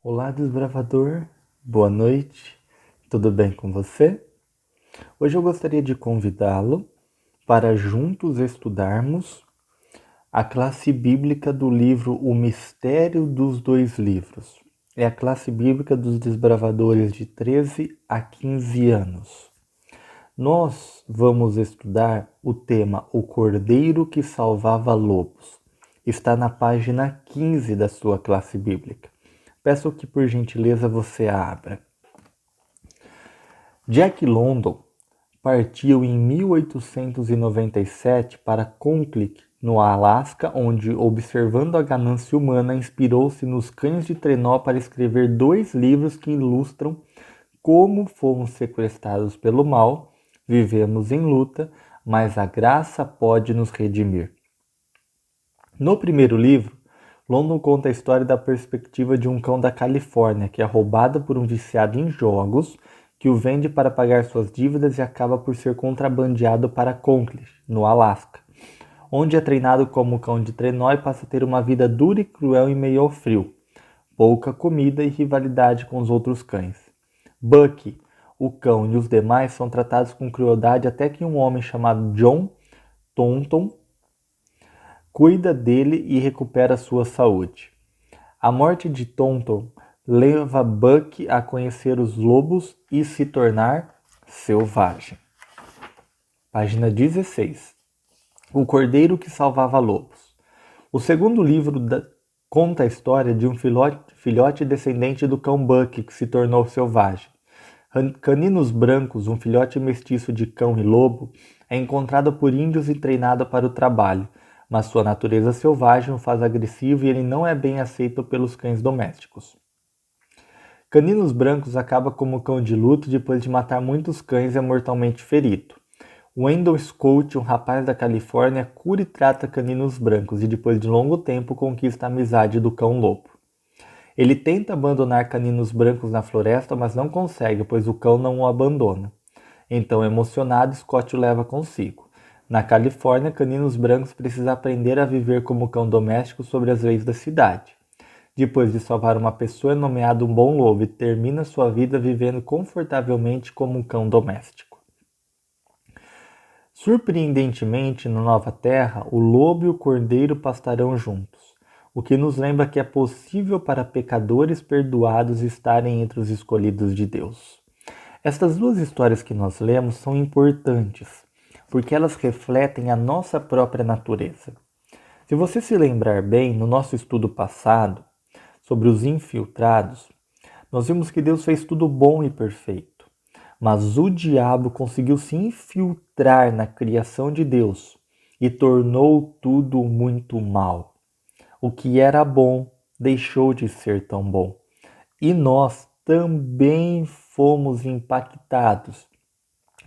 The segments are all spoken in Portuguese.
Olá, desbravador. Boa noite. Tudo bem com você? Hoje eu gostaria de convidá-lo para juntos estudarmos a classe bíblica do livro O Mistério dos Dois Livros. É a classe bíblica dos desbravadores de 13 a 15 anos. Nós vamos estudar o tema O Cordeiro que Salvava Lobos. Está na página 15 da sua classe bíblica. Peço que, por gentileza, você a abra. Jack London partiu em 1897 para Conclic, no Alasca, onde, observando a ganância humana, inspirou-se nos cães de trenó para escrever 2 livros que ilustram como fomos sequestrados pelo mal, vivemos em luta, mas a graça pode nos redimir. No primeiro livro, London conta a história da perspectiva de um cão da Califórnia que é roubado por um viciado em jogos, que o vende para pagar suas dívidas e acaba por ser contrabandeado para Conclic, no Alasca, onde é treinado como cão de trenó e passa a ter uma vida dura e cruel em meio ao frio, pouca comida e rivalidade com os outros cães. Bucky, o cão e os demais são tratados com crueldade até que um homem chamado John Thornton cuida dele e recupera sua saúde. A morte de Thornton leva Bucky a conhecer os lobos e se tornar selvagem. Página 16. O Cordeiro que Salvava Lobos. O segundo livro conta a história de um filhote descendente do cão Bucky que se tornou selvagem. Caninos Brancos, um filhote mestiço de cão e lobo, é encontrado por índios e treinado para o trabalho, mas sua natureza selvagem o faz agressivo e ele não é bem aceito pelos cães domésticos. Caninos Brancos acaba como cão de luto depois de matar muitos cães e é mortalmente ferido. Wendell Scott, um rapaz da Califórnia, cura e trata Caninos Brancos e depois de longo tempo conquista a amizade do cão lobo. Ele tenta abandonar Caninos Brancos na floresta, mas não consegue, pois o cão não o abandona. Então, emocionado, Scott o leva consigo. Na Califórnia, Caninos Brancos precisa aprender a viver como cão doméstico sobre as leis da cidade. Depois de salvar uma pessoa, é nomeado um bom lobo e termina sua vida vivendo confortavelmente como um cão doméstico. Surpreendentemente, na Nova Terra, o lobo e o cordeiro pastarão juntos, o que nos lembra que é possível para pecadores perdoados estarem entre os escolhidos de Deus. Estas 2 histórias que nós lemos são importantes, porque elas refletem a nossa própria natureza. Se você se lembrar bem, no nosso estudo passado, sobre os infiltrados, nós vimos que Deus fez tudo bom e perfeito, mas o diabo conseguiu se infiltrar na criação de Deus e tornou tudo muito mal. O que era bom deixou de ser tão bom. E nós também fomos impactados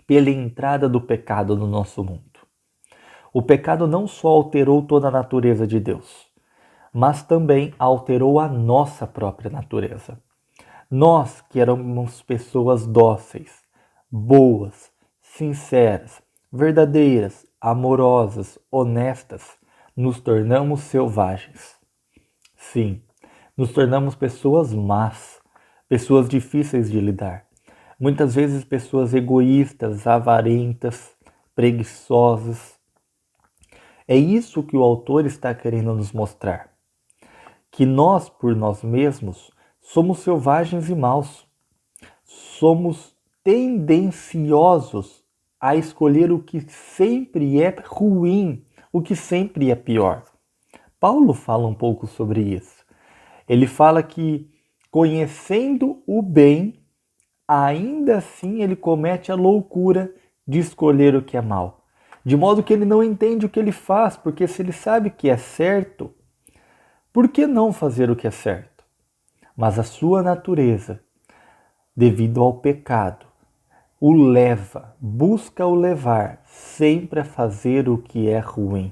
pela entrada do pecado no nosso mundo. O pecado não só alterou toda a natureza de Deus, mas também alterou a nossa própria natureza. Nós, que éramos pessoas dóceis, boas, sinceras, verdadeiras, amorosas, honestas, nos tornamos selvagens. Sim, nos tornamos pessoas más, pessoas difíceis de lidar. Muitas vezes pessoas egoístas, avarentas, preguiçosas. É isso que o autor está querendo nos mostrar. Que nós, por nós mesmos, somos selvagens e maus. Somos tendenciosos a escolher o que sempre é ruim, o que sempre é pior. Paulo fala um pouco sobre isso. Ele fala que, conhecendo o bem, ainda assim ele comete a loucura de escolher o que é mal. De modo que ele não entende o que ele faz, porque se ele sabe que é certo, por que não fazer o que é certo? Mas a sua natureza, devido ao pecado, o leva, busca o levar sempre a fazer o que é ruim.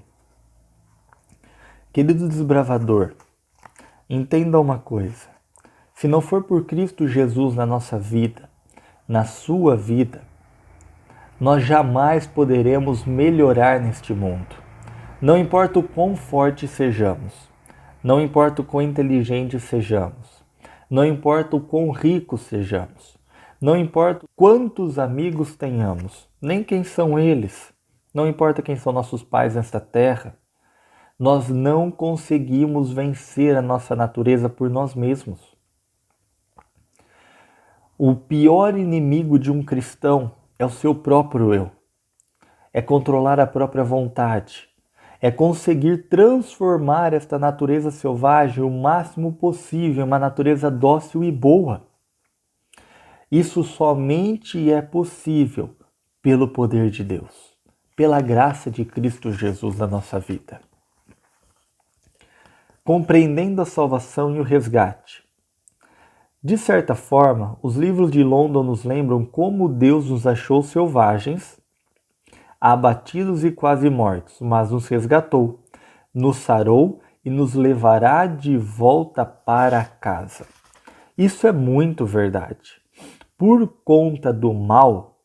Querido desbravador, entenda uma coisa. Se não for por Cristo Jesus na nossa vida, na sua vida, nós jamais poderemos melhorar neste mundo. Não importa o quão fortes sejamos, não importa o quão inteligentes sejamos, não importa o quão ricos sejamos, não importa quantos amigos tenhamos, nem quem são eles, não importa quem são nossos pais nesta terra, nós não conseguimos vencer a nossa natureza por nós mesmos. O pior inimigo de um cristão é o seu próprio eu. É controlar a própria vontade. É conseguir transformar esta natureza selvagem o máximo possível em uma natureza dócil e boa. Isso somente é possível pelo poder de Deus, pela graça de Cristo Jesus na nossa vida. Compreendendo a salvação e o resgate. De certa forma, os livros de London nos lembram como Deus nos achou selvagens, abatidos e quase mortos, mas nos resgatou, nos sarou e nos levará de volta para casa. Isso é muito verdade. Por conta do mal,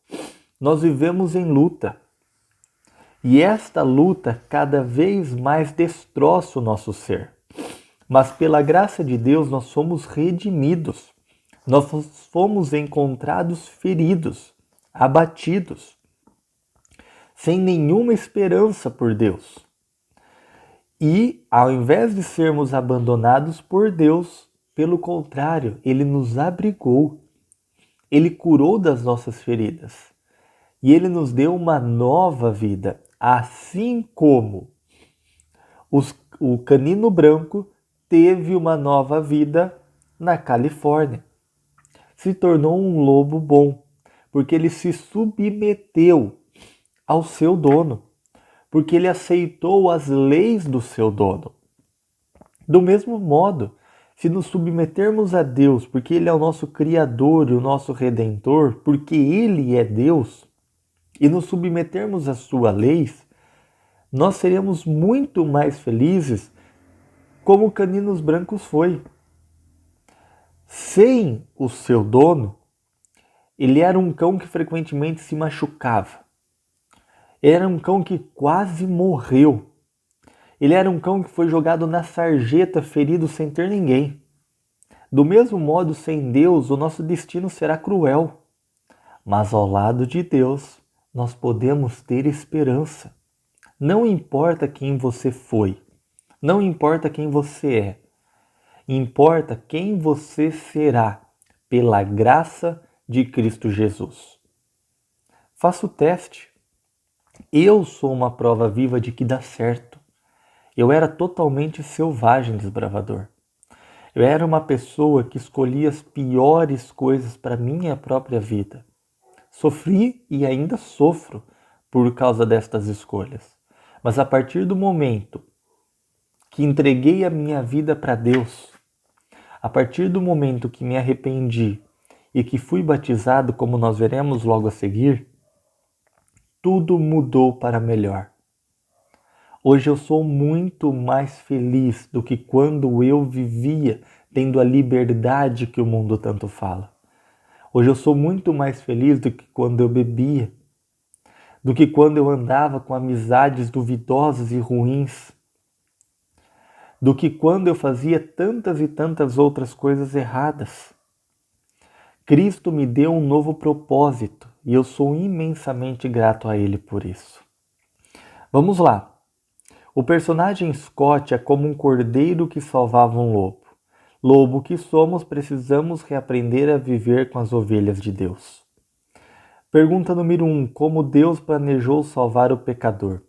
nós vivemos em luta. E esta luta cada vez mais destroça o nosso ser. Mas pela graça de Deus nós somos redimidos. Nós fomos encontrados feridos, abatidos, sem nenhuma esperança por Deus. E ao invés de sermos abandonados por Deus, pelo contrário, Ele nos abrigou. Ele curou das nossas feridas. E Ele nos deu uma nova vida, assim como o canino branco teve uma nova vida na Califórnia. Se tornou um lobo bom, porque ele se submeteu ao seu dono, porque ele aceitou as leis do seu dono. Do mesmo modo, se nos submetermos a Deus, porque Ele é o nosso Criador e o nosso Redentor, porque Ele é Deus, e nos submetermos às suas leis, nós seremos muito mais felizes como o Caninos Brancos foi. Sem o seu dono, ele era um cão que frequentemente se machucava. Era um cão que quase morreu. Ele era um cão que foi jogado na sarjeta, ferido sem ter ninguém. Do mesmo modo, sem Deus, o nosso destino será cruel. Mas ao lado de Deus, nós podemos ter esperança. Não importa quem você foi, não importa quem você é, importa quem você será pela graça de Cristo Jesus. Faça o teste. Eu sou uma prova viva de que dá certo. Eu era totalmente selvagem, desbravador. Eu era uma pessoa que escolhia as piores coisas para minha própria vida. Sofri e ainda sofro por causa destas escolhas. Mas a partir do momento que entreguei a minha vida para Deus, a partir do momento que me arrependi e que fui batizado, como nós veremos logo a seguir, tudo mudou para melhor. Hoje eu sou muito mais feliz do que quando eu vivia tendo a liberdade que o mundo tanto fala. Hoje eu sou muito mais feliz do que quando eu bebia, do que quando eu andava com amizades duvidosas e ruins, do que quando eu fazia tantas e tantas outras coisas erradas. Cristo me deu um novo propósito e eu sou imensamente grato a Ele por isso. Vamos lá. O personagem Scott é como um cordeiro que salvava um lobo. Lobo que somos, precisamos reaprender a viver com as ovelhas de Deus. Pergunta número 1. Como Deus planejou salvar o pecador?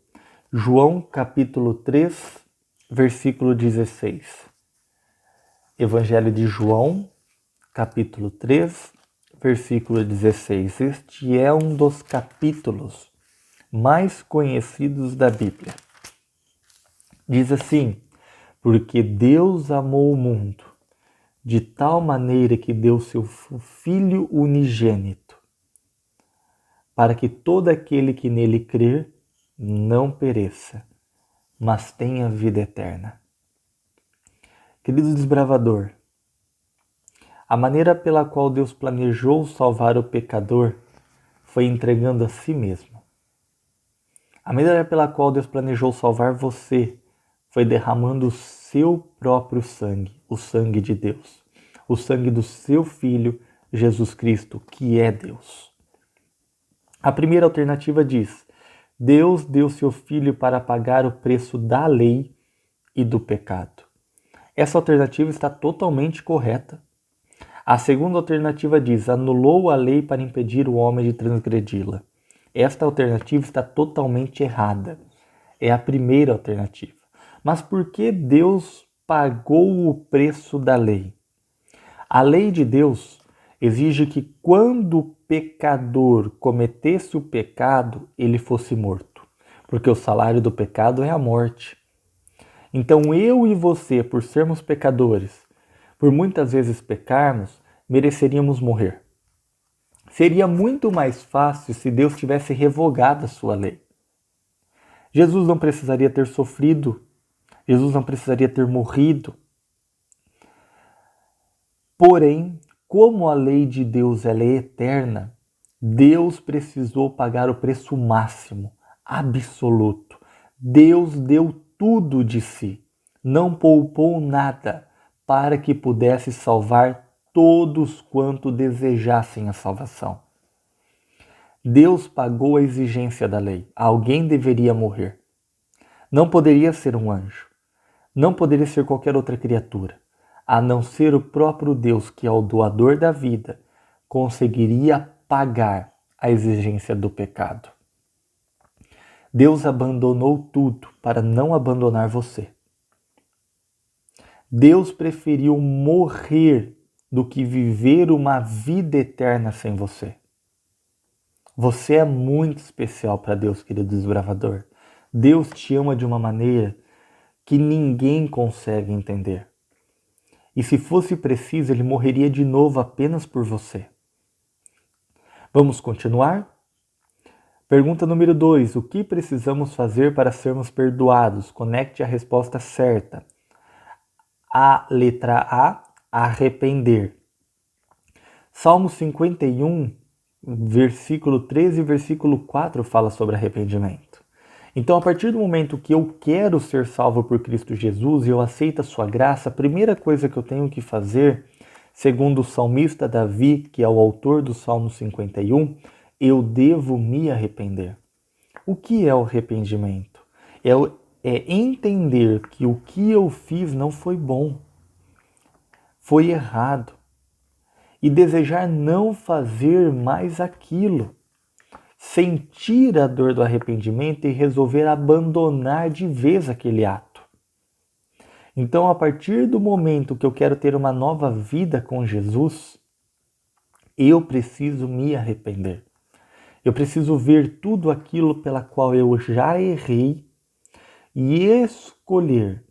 João capítulo 3, versículo 16. Evangelho de João, capítulo 3, versículo 16. Este é um dos capítulos mais conhecidos da Bíblia. Diz assim: porque Deus amou o mundo de tal maneira que deu seu Filho unigênito, para que todo aquele que nele crer não pereça, mas tenha vida eterna. Querido desbravador, a maneira pela qual Deus planejou salvar o pecador foi entregando a si mesmo. A maneira pela qual Deus planejou salvar você foi derramando o seu próprio sangue, o sangue de Deus. o sangue do seu Filho, Jesus Cristo, que é Deus. A primeira alternativa diz: Deus deu seu Filho para pagar o preço da lei e do pecado. Essa alternativa está totalmente correta. A segunda alternativa diz: anulou a lei para impedir o homem de transgredi-la. Esta alternativa está totalmente errada. É a primeira alternativa. Mas por que Deus pagou o preço da lei? A lei de Deus exige que quando o pecador cometesse o pecado, ele fosse morto. Porque o salário do pecado é a morte. Então eu e você, por sermos pecadores, por muitas vezes pecarmos, mereceríamos morrer. Seria muito mais fácil se Deus tivesse revogado a sua lei. Jesus não precisaria ter sofrido, Jesus não precisaria ter morrido. Porém, como a lei de Deus ela é eterna, Deus precisou pagar o preço máximo, absoluto. Deus deu tudo de si, não poupou nada, para que pudesse salvar todos quanto desejassem a salvação. Deus pagou a exigência da lei. Alguém deveria morrer. Não poderia ser um anjo. Não poderia ser qualquer outra criatura. A não ser o próprio Deus, que é o doador da vida, conseguiria pagar a exigência do pecado. Deus abandonou tudo para não abandonar você. Deus preferiu morrer do que viver uma vida eterna sem você. Você é muito especial para Deus, querido desbravador. Deus te ama de uma maneira que ninguém consegue entender. E se fosse preciso, Ele morreria de novo apenas por você. Vamos continuar? Pergunta número 2. O que precisamos fazer para sermos perdoados? Conecte a resposta certa. A letra A, arrepender. Salmo 51, versículo 13 e versículo 4 fala sobre arrependimento. Então, a partir do momento que eu quero ser salvo por Cristo Jesus e eu aceito a sua graça, a primeira coisa que eu tenho que fazer, segundo o salmista Davi, que é o autor do Salmo 51, eu devo me arrepender. O que é o arrependimento? É entender que o que eu fiz não foi bom, foi errado, e desejar não fazer mais aquilo. Sentir a dor do arrependimento e resolver abandonar de vez aquele ato. Então, a partir do momento que eu quero ter uma nova vida com Jesus, eu preciso me arrepender. Eu preciso ver tudo aquilo pela qual eu já errei e escolher,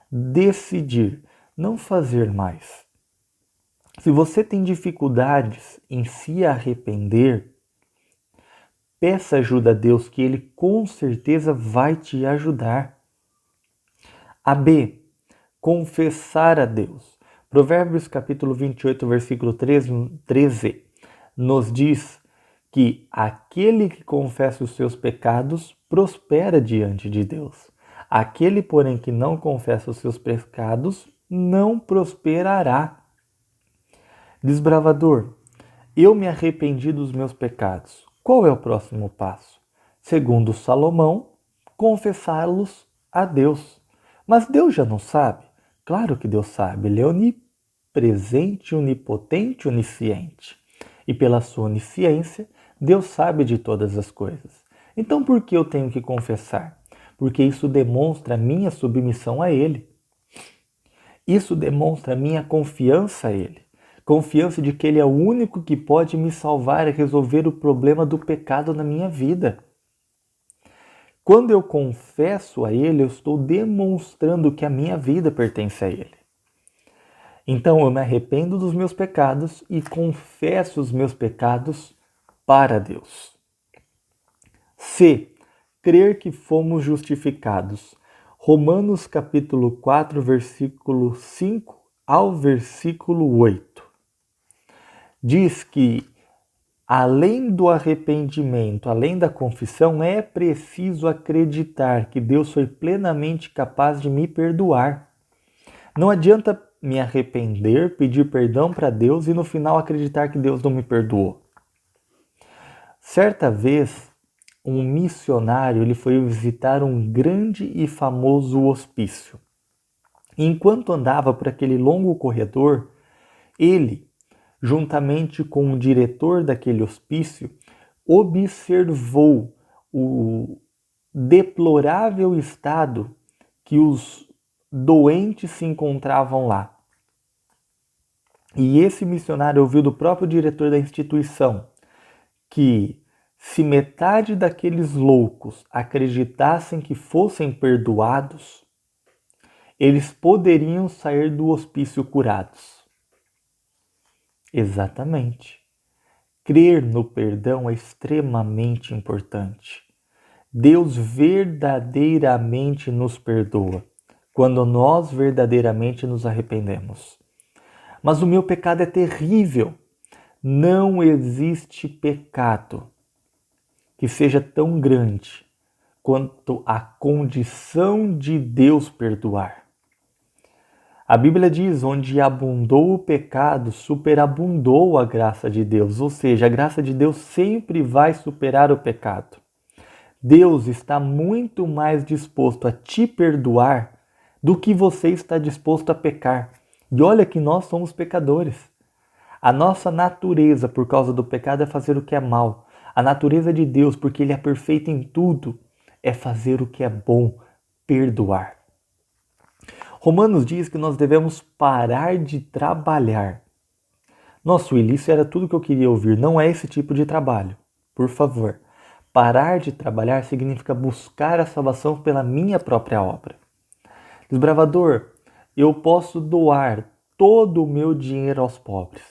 decidir, não fazer mais. Se você tem dificuldades em se arrepender, peça ajuda a Deus, que Ele com certeza vai te ajudar. A B, confessar a Deus. Provérbios capítulo 28, versículo 13, nos diz que aquele que confessa os seus pecados prospera diante de Deus. Aquele, porém, que não confessa os seus pecados não prosperará. Desbravador, eu me arrependi dos meus pecados. Qual é o próximo passo? Segundo Salomão, confessá-los a Deus. Mas Deus já não sabe? Claro que Deus sabe. Ele é onipresente, onipotente, onisciente. E pela sua onisciência, Deus sabe de todas as coisas. Então por que eu tenho que confessar? Porque isso demonstra a minha submissão a Ele. Isso demonstra a minha confiança a Ele. Confiança de que Ele é o único que pode me salvar e resolver o problema do pecado na minha vida. Quando eu confesso a Ele, eu estou demonstrando que a minha vida pertence a Ele. Então eu me arrependo dos meus pecados e confesso os meus pecados para Deus. C. Crer que fomos justificados. Romanos capítulo 4, versículo 5 ao versículo 8. Diz que, além do arrependimento, além da confissão, é preciso acreditar que Deus foi plenamente capaz de me perdoar. Não adianta me arrepender, pedir perdão para Deus e no final acreditar que Deus não me perdoou. Certa vez, um missionário ele foi visitar um grande e famoso hospício. E enquanto andava por aquele longo corredor, ele, juntamente com o diretor daquele hospício, observou o deplorável estado que os doentes se encontravam lá. E esse missionário ouviu do próprio diretor da instituição que se metade daqueles loucos acreditassem que fossem perdoados, eles poderiam sair do hospício curados. Exatamente. Crer no perdão é extremamente importante. Deus verdadeiramente nos perdoa quando nós verdadeiramente nos arrependemos. Mas o meu pecado é terrível. Não existe pecado que seja tão grande quanto a condição de Deus perdoar. A Bíblia diz, onde abundou o pecado, superabundou a graça de Deus. Ou seja, a graça de Deus sempre vai superar o pecado. Deus está muito mais disposto a te perdoar do que você está disposto a pecar. E olha que nós somos pecadores. A nossa natureza, por causa do pecado, é fazer o que é mal. A natureza de Deus, porque Ele é perfeito em tudo, é fazer o que é bom, perdoar. Romanos diz que nós devemos parar de trabalhar. Nossa, Willi, isso era tudo que eu queria ouvir. Não é esse tipo de trabalho. Por favor. Parar de trabalhar significa buscar a salvação pela minha própria obra. Desbravador, eu posso doar todo o meu dinheiro aos pobres.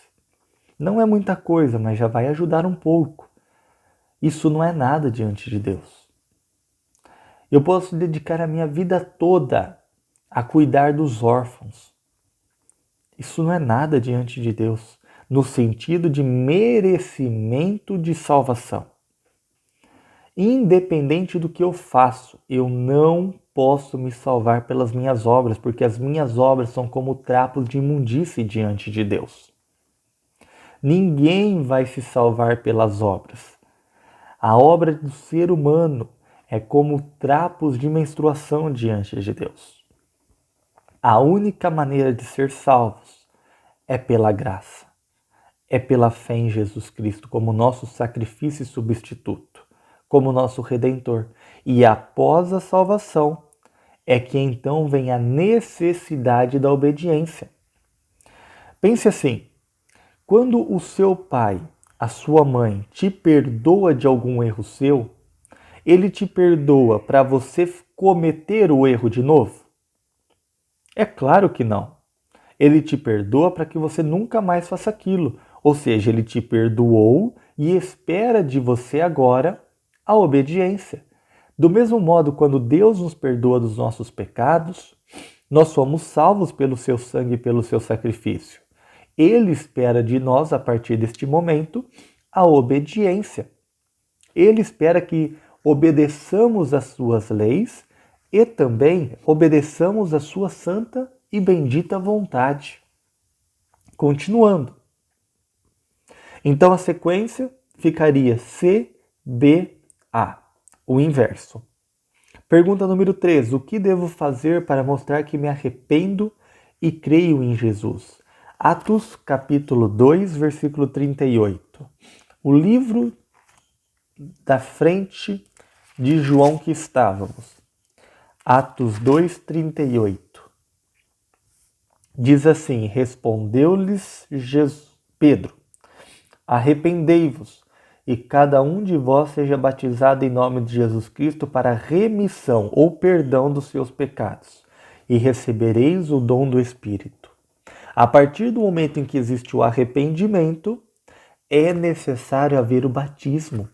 Não é muita coisa, mas já vai ajudar um pouco. Isso não é nada diante de Deus. Eu posso dedicar a minha vida toda a cuidar dos órfãos. Isso não é nada diante de Deus, no sentido de merecimento de salvação. Independente do que eu faço, eu não posso me salvar pelas minhas obras, porque as minhas obras são como trapos de imundície diante de Deus. Ninguém vai se salvar pelas obras. A obra do ser humano é como trapos de menstruação diante de Deus. A única maneira de ser salvos é pela graça, é pela fé em Jesus Cristo como nosso sacrifício substituto, como nosso Redentor. E após a salvação, é que então vem a necessidade da obediência. Pense assim, quando o seu pai, a sua mãe, te perdoa de algum erro seu, ele te perdoa para você cometer o erro de novo? É claro que não. Ele te perdoa para que você nunca mais faça aquilo. Ou seja, ele te perdoou e espera de você agora a obediência. Do mesmo modo, quando Deus nos perdoa dos nossos pecados, nós somos salvos pelo seu sangue e pelo seu sacrifício. Ele espera de nós, a partir deste momento, a obediência. Ele espera que obedeçamos às suas leis e também obedeçamos à sua santa e bendita vontade. Continuando. Então a sequência ficaria CBA, o inverso. Pergunta número 3. O que devo fazer para mostrar que me arrependo e creio em Jesus? Atos capítulo 2, versículo 38. O livro da frente de João que estávamos. Atos 2, 38. Diz assim, respondeu-lhes Pedro, arrependei-vos e cada um de vós seja batizado em nome de Jesus Cristo para remissão ou perdão dos seus pecados e recebereis o dom do Espírito. A partir do momento em que existe o arrependimento, é necessário haver o batismo.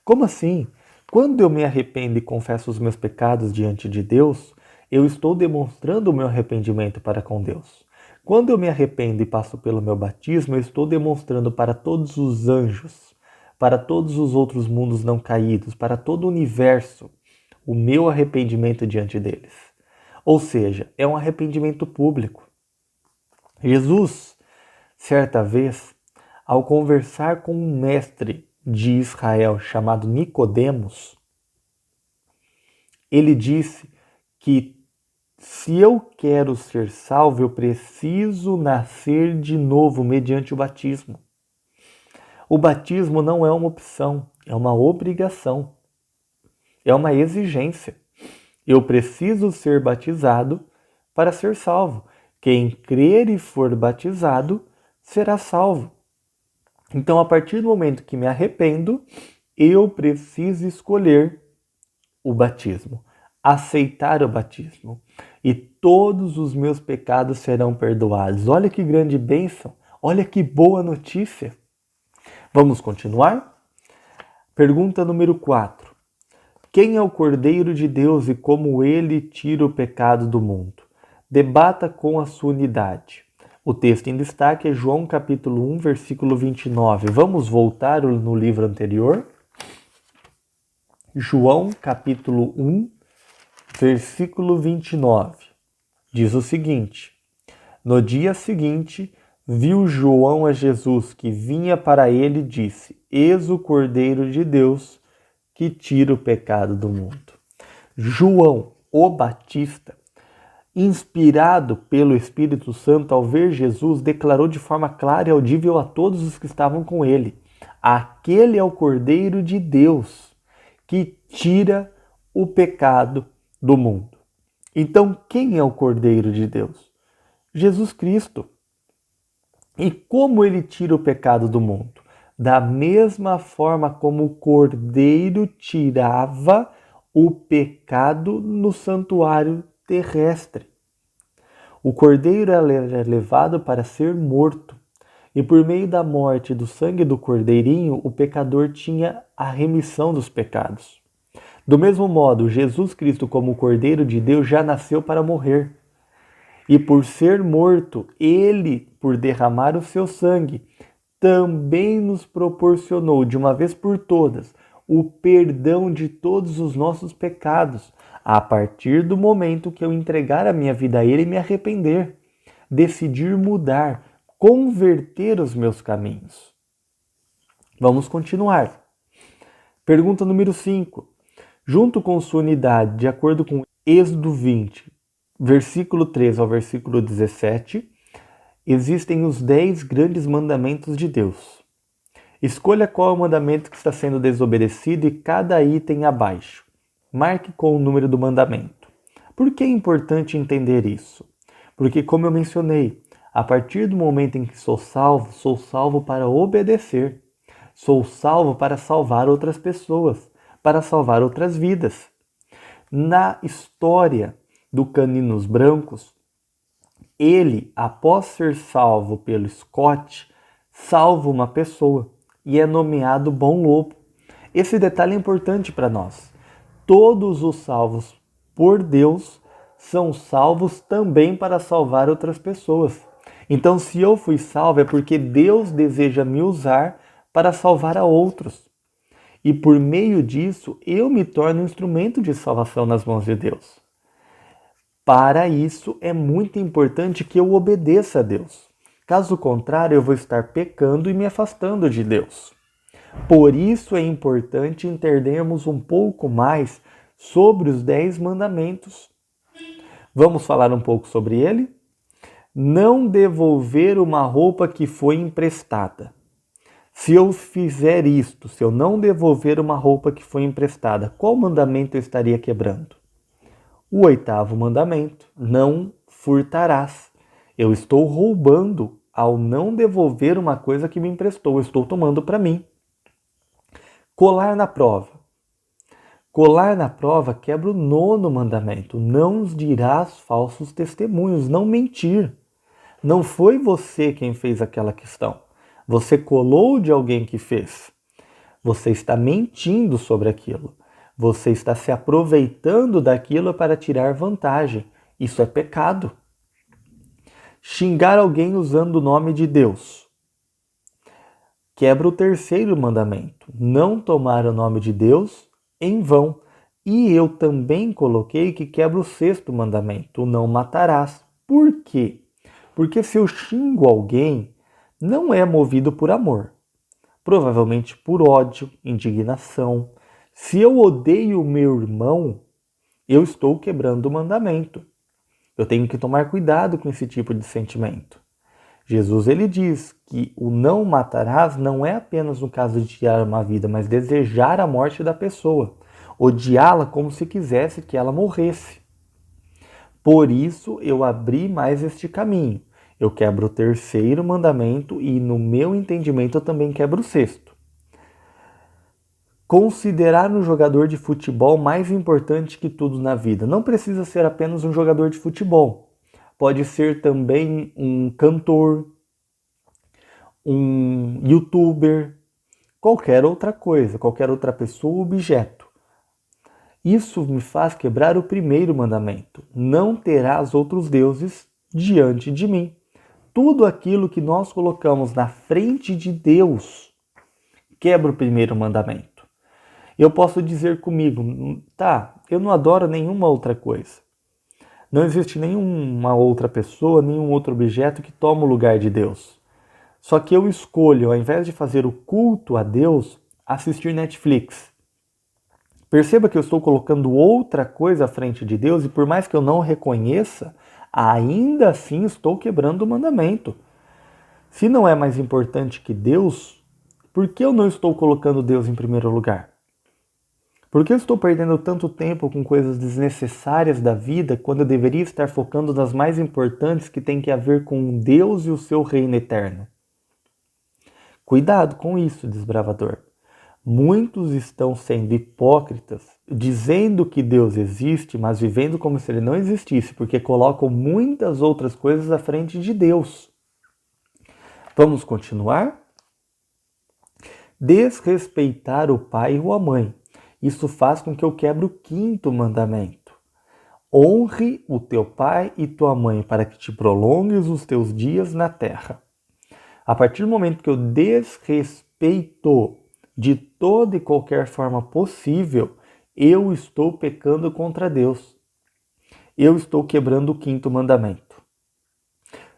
Como assim? Quando eu me arrependo e confesso os meus pecados diante de Deus, eu estou demonstrando o meu arrependimento para com Deus. Quando eu me arrependo e passo pelo meu batismo, eu estou demonstrando para todos os anjos, para todos os outros mundos não caídos, para todo o universo, o meu arrependimento diante deles. Ou seja, é um arrependimento público. Jesus, certa vez, ao conversar com um mestre de Israel chamado Nicodemos, ele disse que se eu quero ser salvo, eu preciso nascer de novo mediante o batismo. O batismo não é uma opção, é uma obrigação, é uma exigência. Eu preciso ser batizado para ser salvo. Quem crer e for batizado será salvo. Então, a partir do momento que me arrependo, eu preciso escolher o batismo, aceitar o batismo, e todos os meus pecados serão perdoados. Olha que grande bênção, olha que boa notícia. Vamos continuar? Pergunta número 4. Quem é o Cordeiro de Deus e como ele tira o pecado do mundo? Debata com a sua unidade. O texto em destaque é João capítulo 1, versículo 29. Vamos voltar no livro anterior? João capítulo 1, versículo 29. Diz o seguinte: No dia seguinte, viu João a Jesus que vinha para ele e disse: Eis o Cordeiro de Deus que tira o pecado do mundo. João, o Batista, inspirado pelo Espírito Santo ao ver Jesus, declarou de forma clara e audível a todos os que estavam com ele: aquele é o Cordeiro de Deus que tira o pecado do mundo. Então, quem é o Cordeiro de Deus? Jesus Cristo. E como ele tira o pecado do mundo? Da mesma forma como o Cordeiro tirava o pecado no santuário terrestre. O Cordeiro era levado para ser morto, e por meio da morte do sangue do Cordeirinho, o pecador tinha a remissão dos pecados. Do mesmo modo, Jesus Cristo, como o Cordeiro de Deus, já nasceu para morrer. E por ser morto, ele, por derramar o seu sangue, também nos proporcionou, de uma vez por todas, o perdão de todos os nossos pecados, a partir do momento que eu entregar a minha vida a ele e me arrepender, decidir mudar, converter os meus caminhos. Vamos continuar. Pergunta número 5. Junto com sua unidade, de acordo com Êxodo 20, versículo 13 ao versículo 17, existem os 10 grandes mandamentos de Deus. Escolha qual é o mandamento que está sendo desobedecido e cada item abaixo. Marque com o número do mandamento. Por que é importante entender isso? Porque, como eu mencionei, a partir do momento em que sou salvo para obedecer. Sou salvo para salvar outras pessoas, para salvar outras vidas. Na história do Caninos Brancos, ele, após ser salvo pelo Scott, salva uma pessoa e é nomeado Bom Lobo. Esse detalhe é importante para nós. Todos os salvos por Deus são salvos também para salvar outras pessoas. Então, se eu fui salvo, é porque Deus deseja me usar para salvar a outros. E por meio disso, eu me torno um instrumento de salvação nas mãos de Deus. Para isso, é muito importante que eu obedeça a Deus. Caso contrário, eu vou estar pecando e me afastando de Deus. Por isso é importante entendermos um pouco mais sobre os 10 mandamentos. Vamos falar um pouco sobre ele? Não devolver uma roupa que foi emprestada. Se eu fizer isto, se eu não devolver uma roupa que foi emprestada, qual mandamento eu estaria quebrando? O 8º mandamento, não furtarás. Eu estou roubando ao não devolver uma coisa que me emprestou, eu estou tomando para mim. Colar na prova. Colar na prova quebra o 9º mandamento, não dirás falsos testemunhos, não mentir. Não foi você quem fez aquela questão. Você colou de alguém que fez. Você está mentindo sobre aquilo. Você está se aproveitando daquilo para tirar vantagem. Isso é pecado. Xingar alguém usando o nome de Deus. Quebra o 3º mandamento. Não tomar o nome de Deus em vão. E eu também coloquei que quebra o 6º mandamento. O não matarás. Por quê? Porque se eu xingo alguém, não é movido por amor, provavelmente por ódio, indignação. Se eu odeio o meu irmão, eu estou quebrando o mandamento. Eu tenho que tomar cuidado com esse tipo de sentimento. Jesus ele diz que o não matarás não é apenas no caso de tirar uma vida, mas desejar a morte da pessoa, odiá-la como se quisesse que ela morresse. Por isso eu abri mais este caminho. Eu quebro o terceiro mandamento e, no meu entendimento, eu também quebro o sexto. Considerar um jogador de futebol mais importante que tudo na vida. Não precisa ser apenas um jogador de futebol. Pode ser também um cantor, um youtuber, qualquer outra coisa, qualquer outra pessoa ou objeto. Isso me faz quebrar o primeiro mandamento. Não terás outros deuses diante de mim. Tudo aquilo que nós colocamos na frente de Deus quebra o primeiro mandamento. Eu posso dizer comigo, tá, eu não adoro nenhuma outra coisa. Não existe nenhuma outra pessoa, nenhum outro objeto que toma o lugar de Deus. Só que eu escolho, ao invés de fazer o culto a Deus, assistir Netflix. Perceba que eu estou colocando outra coisa à frente de Deus e por mais que eu não reconheça, ainda assim estou quebrando o mandamento. Se não é mais importante que Deus, por que eu não estou colocando Deus em primeiro lugar? Por que eu estou perdendo tanto tempo com coisas desnecessárias da vida quando eu deveria estar focando nas mais importantes que têm a ver com Deus e o seu reino eterno? Cuidado com isso, desbravador. Muitos estão sendo hipócritas, dizendo que Deus existe, mas vivendo como se ele não existisse, porque colocam muitas outras coisas à frente de Deus. Vamos continuar? Desrespeitar o pai ou a mãe. Isso faz com que eu quebre o quinto mandamento. Honre o teu pai e tua mãe para que te prolongues os teus dias na terra. A partir do momento que eu desrespeito de toda e qualquer forma possível, eu estou pecando contra Deus. Eu estou quebrando o quinto mandamento.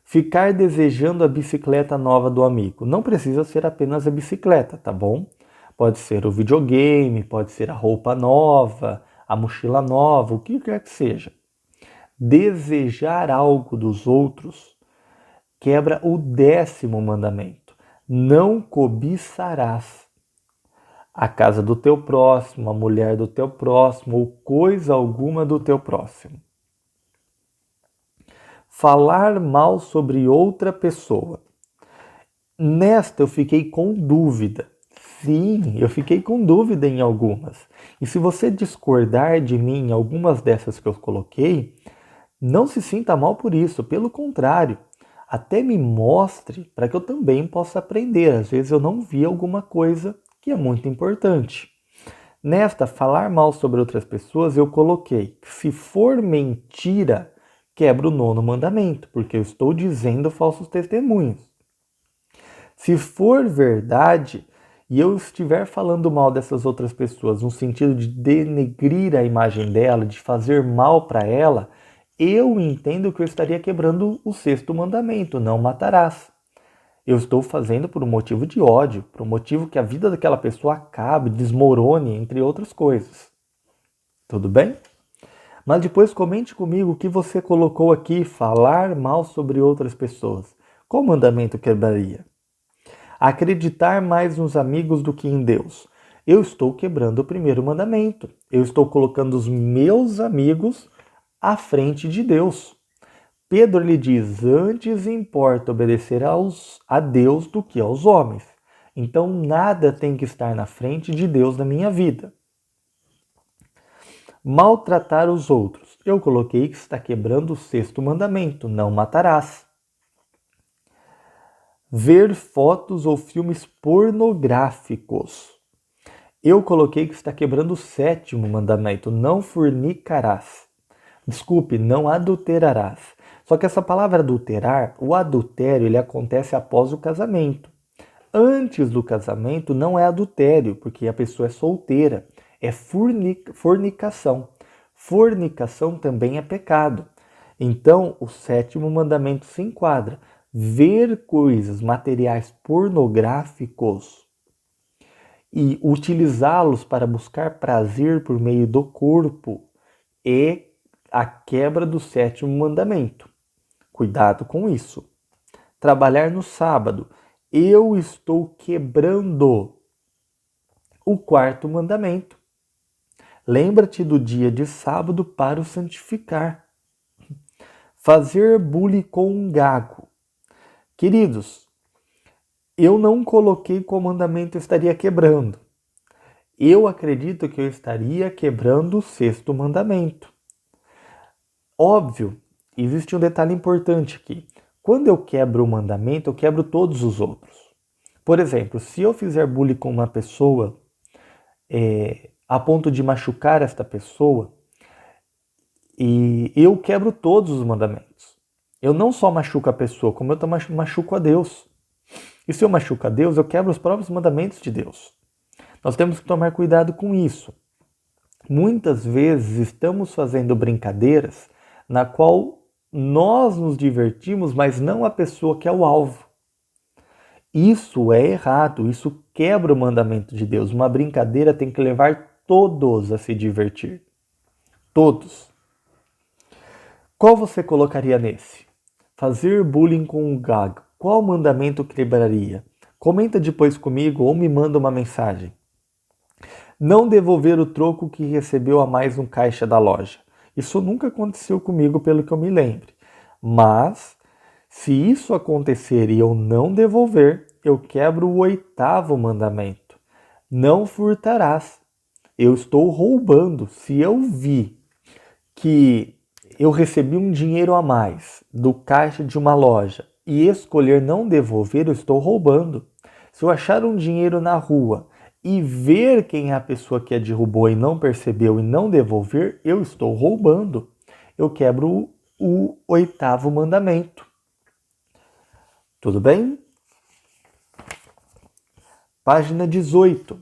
Ficar desejando a bicicleta nova do amigo. Não precisa ser apenas a bicicleta, tá bom? Pode ser o videogame, pode ser a roupa nova, a mochila nova, o que quer que seja. Desejar algo dos outros quebra o 10º mandamento. Não cobiçarás a casa do teu próximo, a mulher do teu próximo ou coisa alguma do teu próximo. Falar mal sobre outra pessoa. Nesta eu fiquei com dúvida. Sim, eu fiquei com dúvida em algumas. E se você discordar de mim em algumas dessas que eu coloquei, não se sinta mal por isso. Pelo contrário, até me mostre para que eu também possa aprender. Às vezes eu não vi alguma coisa que é muito importante. Nesta, falar mal sobre outras pessoas, eu coloquei que se for mentira, quebra o 9º mandamento, porque eu estou dizendo falsos testemunhos. Se for verdade e eu estiver falando mal dessas outras pessoas no sentido de denegrir a imagem dela, de fazer mal para ela, eu entendo que eu estaria quebrando o 6º mandamento, não matarás. Eu estou fazendo por um motivo de ódio, por um motivo que a vida daquela pessoa acabe, desmorone, entre outras coisas. Tudo bem? Mas depois comente comigo o que você colocou aqui, falar mal sobre outras pessoas. Qual mandamento quebraria? Acreditar mais nos amigos do que em Deus. Eu estou quebrando o 1º mandamento. Eu estou colocando os meus amigos à frente de Deus. Pedro lhe diz, antes importa obedecer a Deus do que aos homens. Então nada tem que estar na frente de Deus na minha vida. Maltratar os outros. Eu coloquei que está quebrando o 6º mandamento, não matarás. Ver fotos ou filmes pornográficos. Eu coloquei que está quebrando o 7º mandamento, não fornicarás. Desculpe, não adulterarás. Só que essa palavra adulterar, o adultério, ele acontece após o casamento. Antes do casamento não é adultério, porque a pessoa é solteira. É fornicação. Fornicação também é pecado. Então, o sétimo mandamento se enquadra. Ver coisas, materiais pornográficos e utilizá-los para buscar prazer por meio do corpo é a quebra do sétimo mandamento. Cuidado com isso. Trabalhar no sábado. Eu estou quebrando o quarto mandamento. Lembra-te do dia de sábado para o santificar. Fazer bule com um gago. Queridos, eu não coloquei que o mandamento estaria quebrando. Eu acredito que eu estaria quebrando o sexto mandamento. Óbvio, existe um detalhe importante aqui. Quando eu quebro o mandamento, eu quebro todos os outros. Por exemplo, se eu fizer bullying com uma pessoa a ponto de machucar esta pessoa, e eu quebro todos os mandamentos. Eu não só machuco a pessoa, como eu também machuco a Deus. E se eu machuco a Deus, eu quebro os próprios mandamentos de Deus. Nós temos que tomar cuidado com isso. Muitas vezes estamos fazendo brincadeiras na qual nós nos divertimos, mas não a pessoa que é o alvo. Isso é errado, isso quebra o mandamento de Deus. Uma brincadeira tem que levar todos a se divertir. Todos. Qual você colocaria nesse? Fazer bullying com um gago. Qual mandamento quebraria? Comenta depois comigo ou me manda uma mensagem. Não devolver o troco que recebeu a mais no caixa da loja. Isso nunca aconteceu comigo, pelo que eu me lembre. Mas, se isso acontecer e eu não devolver, eu quebro o oitavo mandamento. Não furtarás. Eu estou roubando. Se eu vi que eu recebi um dinheiro a mais do caixa de uma loja e escolher não devolver, eu estou roubando. Se eu achar um dinheiro na rua e ver quem é a pessoa que a derrubou e não percebeu e não devolver, eu estou roubando. Eu quebro o oitavo mandamento. Tudo bem? Página 18.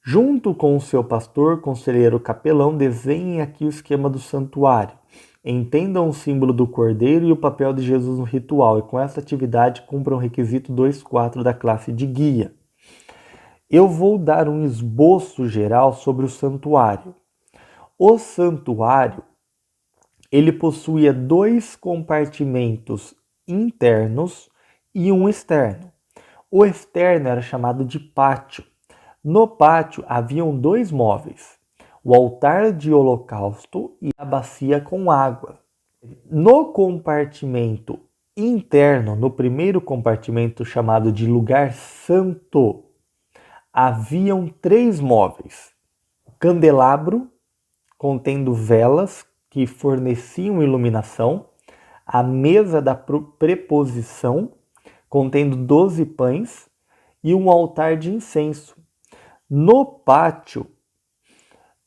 Junto com o seu pastor, conselheiro capelão, desenhem aqui o esquema do santuário. Entendam o símbolo do cordeiro e o papel de Jesus no ritual, e com essa atividade cumpram o requisito 2.4 da classe de guia. Eu vou dar um esboço geral sobre o santuário. O santuário, ele possuía 2 compartimentos internos e um externo. O externo era chamado de pátio. No pátio haviam 2 móveis, o altar de holocausto e a bacia com água. No compartimento interno, no primeiro compartimento chamado de lugar santo, haviam 3 móveis. O candelabro, contendo velas que forneciam iluminação, a mesa da preposição, contendo 12 pães, e um altar de incenso. No pátio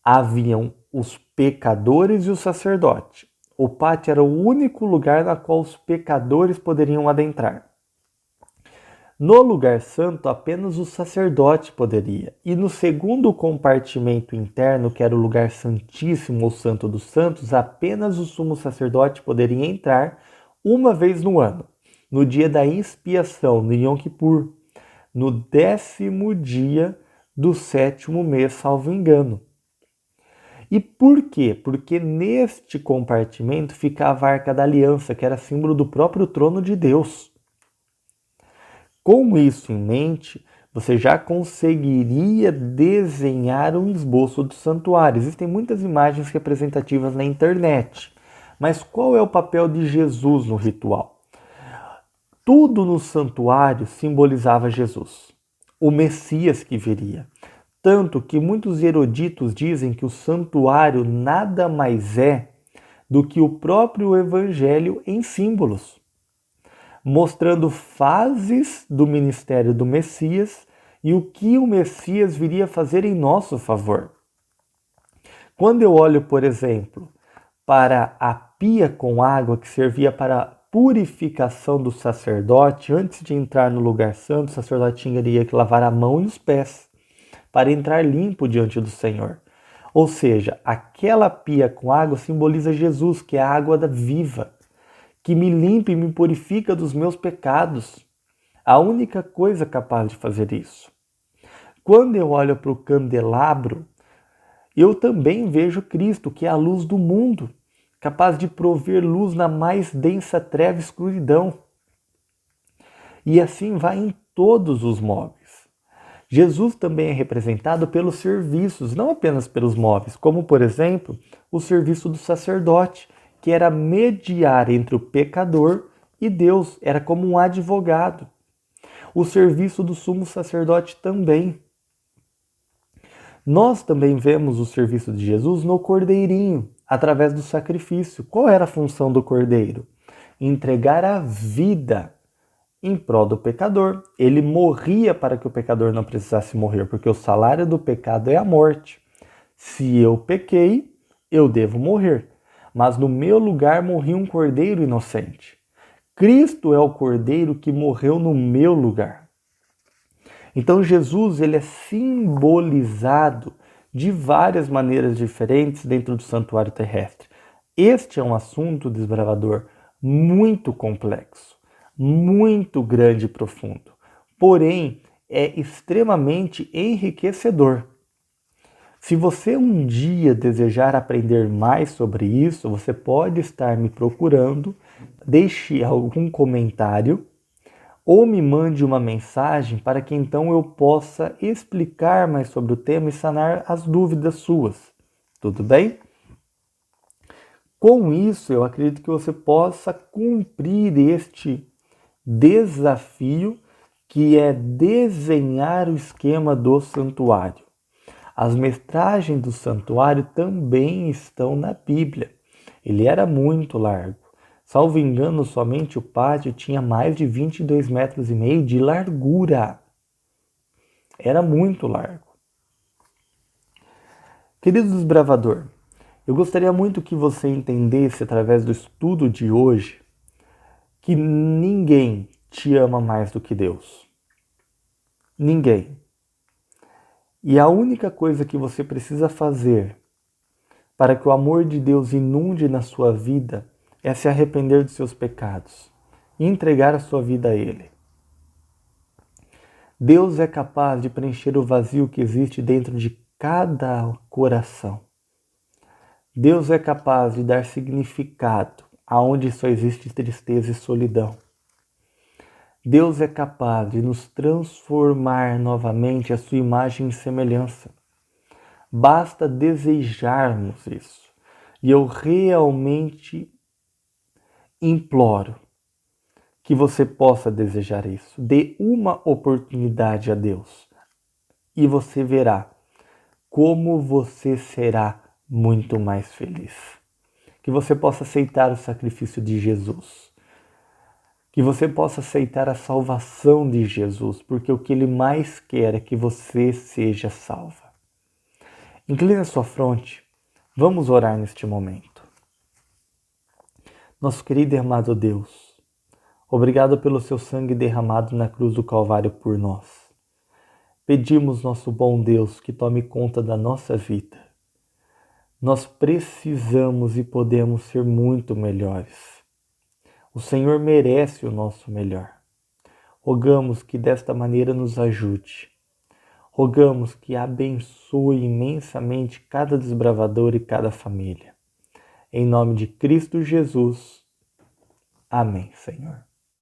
haviam os pecadores e o sacerdote. O pátio era o único lugar na qual os pecadores poderiam adentrar. No lugar santo, apenas o sacerdote poderia. E no segundo compartimento interno, que era o lugar santíssimo ou santo dos santos, apenas o sumo sacerdote poderia entrar uma vez no ano, no dia da expiação, no Yom Kippur, no 10º dia do 7º mês, salvo engano. E por quê? Porque neste compartimento ficava a Arca da Aliança, que era símbolo do próprio trono de Deus. Com isso em mente, você já conseguiria desenhar um esboço do santuário. Existem muitas imagens representativas na internet. Mas qual é o papel de Jesus no ritual? Tudo no santuário simbolizava Jesus, o Messias que viria. Tanto que muitos eruditos dizem que o santuário nada mais é do que o próprio Evangelho em símbolos, mostrando fases do ministério do Messias e o que o Messias viria fazer em nosso favor. Quando eu olho, por exemplo, para a pia com água que servia para a purificação do sacerdote, antes de entrar no lugar santo, o sacerdote tinha que lavar a mão e os pés para entrar limpo diante do Senhor. Ou seja, aquela pia com água simboliza Jesus, que é a água da viva, que me limpa e me purifica dos meus pecados. A única coisa capaz de fazer isso. Quando eu olho para o candelabro, eu também vejo Cristo, que é a luz do mundo, capaz de prover luz na mais densa treva e escuridão. E assim vai em todos os móveis. Jesus também é representado pelos serviços, não apenas pelos móveis, como, por exemplo, o serviço do sacerdote, que era mediar entre o pecador e Deus, era como um advogado. O serviço do sumo sacerdote também. Nós também vemos o serviço de Jesus no cordeirinho, através do sacrifício. Qual era a função do cordeiro? Entregar a vida em prol do pecador. Ele morria para que o pecador não precisasse morrer, porque o salário do pecado é a morte. Se eu pequei, eu devo morrer. Mas no meu lugar morria um cordeiro inocente. Cristo é o cordeiro que morreu no meu lugar. Então Jesus ele é simbolizado de várias maneiras diferentes dentro do santuário terrestre. Este é um assunto, desbravador, muito complexo, muito grande e profundo, porém é extremamente enriquecedor. Se você um dia desejar aprender mais sobre isso, você pode estar me procurando, deixe algum comentário ou me mande uma mensagem para que então eu possa explicar mais sobre o tema e sanar as dúvidas suas. Tudo bem? Com isso, eu acredito que você possa cumprir este desafio que é desenhar o esquema do santuário. As metragens do santuário também estão na Bíblia. Ele era muito largo. Salvo engano, somente o pátio tinha mais de 22,5 metros de largura. Era muito largo. Querido desbravador, eu gostaria muito que você entendesse através do estudo de hoje que ninguém te ama mais do que Deus. Ninguém. E a única coisa que você precisa fazer para que o amor de Deus inunde na sua vida é se arrepender dos seus pecados e entregar a sua vida a Ele. Deus é capaz de preencher o vazio que existe dentro de cada coração. Deus é capaz de dar significado aonde só existe tristeza e solidão. Deus é capaz de nos transformar novamente à sua imagem e semelhança. Basta desejarmos isso. E eu realmente imploro que você possa desejar isso. Dê uma oportunidade a Deus e você verá como você será muito mais feliz. Que você possa aceitar o sacrifício de Jesus. Que você possa aceitar a salvação de Jesus, porque o que Ele mais quer é que você seja salva. Incline a sua fronte. Vamos orar neste momento. Nosso querido e amado Deus, obrigado pelo seu sangue derramado na cruz do Calvário por nós. Pedimos, nosso bom Deus, que tome conta da nossa vida. Nós precisamos e podemos ser muito melhores. O Senhor merece o nosso melhor. Rogamos que desta maneira nos ajude. Rogamos que abençoe imensamente cada desbravador e cada família. Em nome de Cristo Jesus. Amém, Senhor.